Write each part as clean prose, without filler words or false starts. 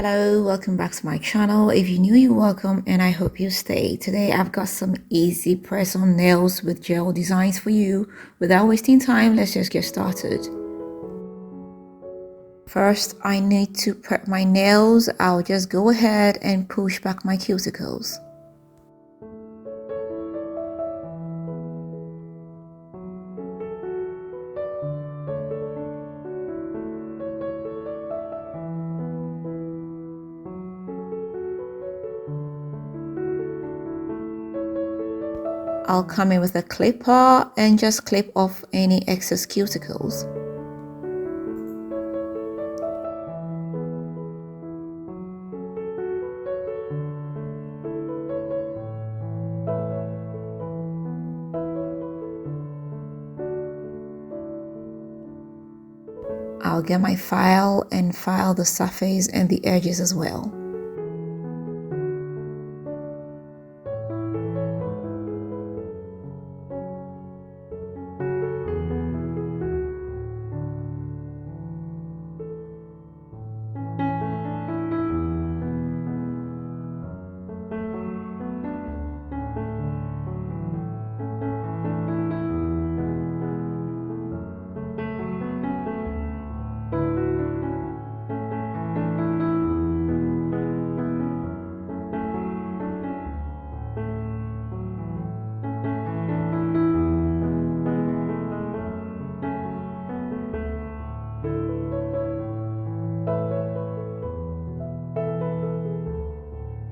Hello, welcome back to my channel. If you're new, you're welcome and I hope you stay. Today I've got some easy press-on nails with gel designs for you. Without wasting time, let's just get started. First, I need to prep my nails. I'll just go ahead and push back my cuticles. I'll come in with a clipper and just clip off any excess cuticles. I'll get my file and file the surface and the edges as well.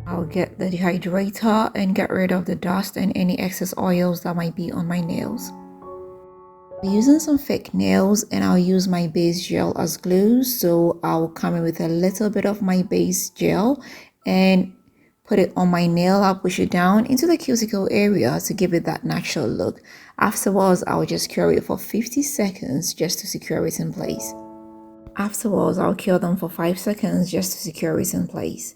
I'll get the dehydrator and get rid of the dust and any excess oils that might be on my nails. I'm using some fake nails and I'll use my base gel as glue. So I'll come in with a little bit of my base gel and put it on my nail. I'll push it down into the cuticle area to give it that natural look. Afterwards, I'll just cure it for 50 seconds just to secure it in place. Afterwards, I'll cure them for 5 seconds just to secure it in place.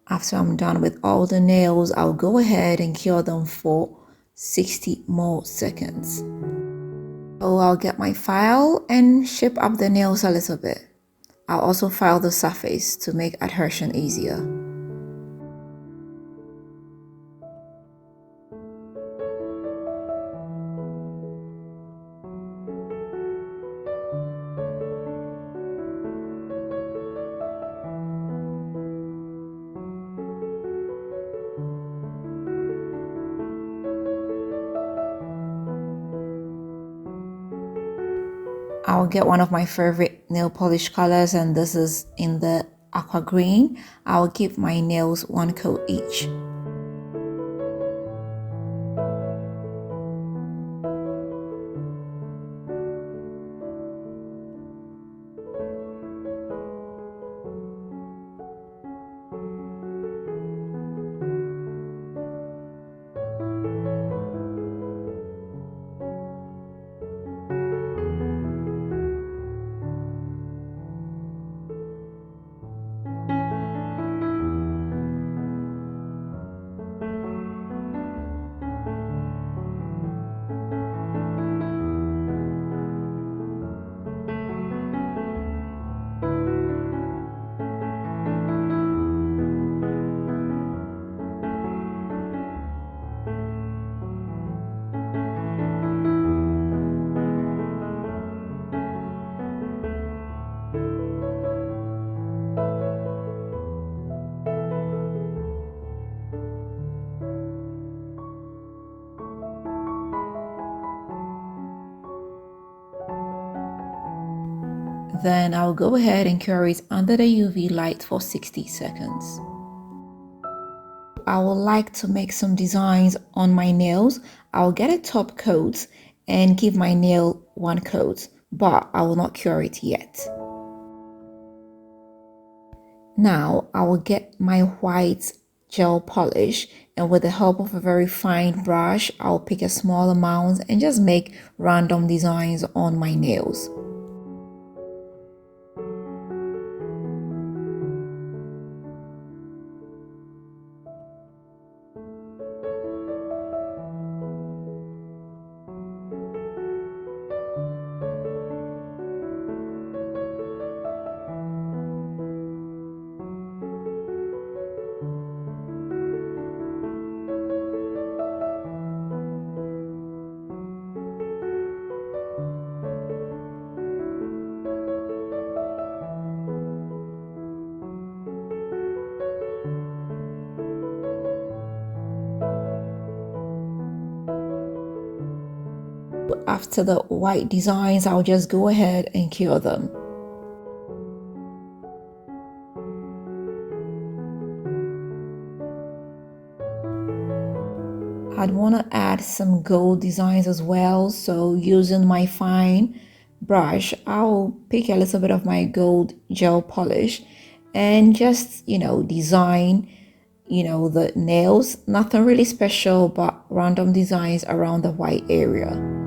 After I'm done with all the nails, I'll go ahead and cure them for 60 more seconds. So I'll get my file and shape up the nails a little bit. I'll also file the surface to make adhesion easier. I'll get one of my favorite nail polish colors, and this is in the aqua green. I'll give my nails one coat each. Then I'll go ahead and cure it under the UV light for 60 seconds. I would like to make some designs on my nails. I'll get a top coat and give my nail one coat, but I will not cure it yet. Now I will get my white gel polish, and with the help of a very fine brush, I'll pick a small amount and just make random designs on my nails. after the white designs, I'll just go ahead and cure them. I'd want to add some gold designs as well, so using my fine brush, I'll pick a little bit of my gold gel polish and just, design, the nails. Nothing really special, but random designs around the white area.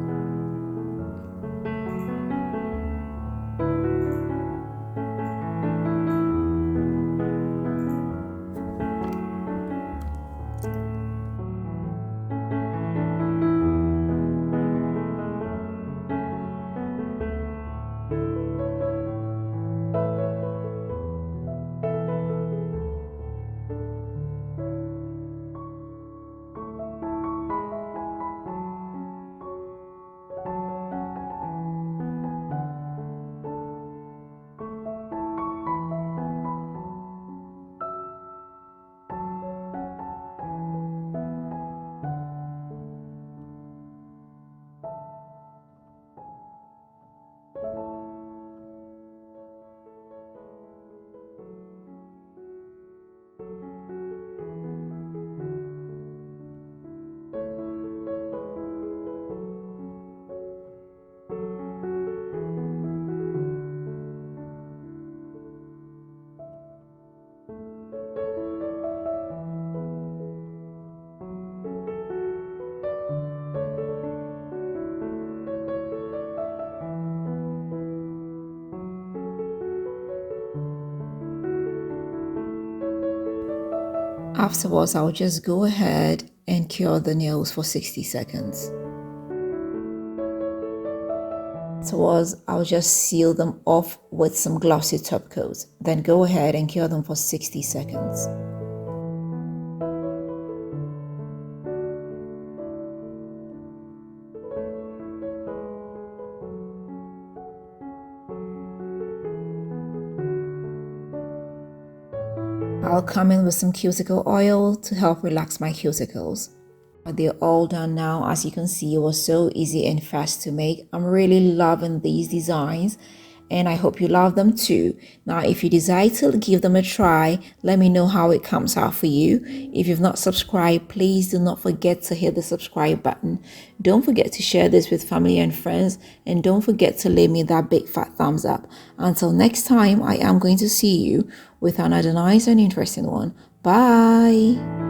Afterwards, I'll just go ahead and cure the nails for 60 seconds. Afterwards, I'll just seal them off with some glossy top coat. Then go ahead and cure them for 60 seconds. I'll come in with some cuticle oil to help relax my cuticles. They're all done now. As you can see, it was so easy and fast to make. I'm really loving these designs and I hope you love them too. Now, if you decide to give them a try, let me know how it comes out for you. If you've not subscribed, please do not forget to hit the subscribe button. Don't forget to share this with family and friends, and don't forget to leave me that big fat thumbs up. Until next time, I am going to see you with another nice and interesting one. Bye.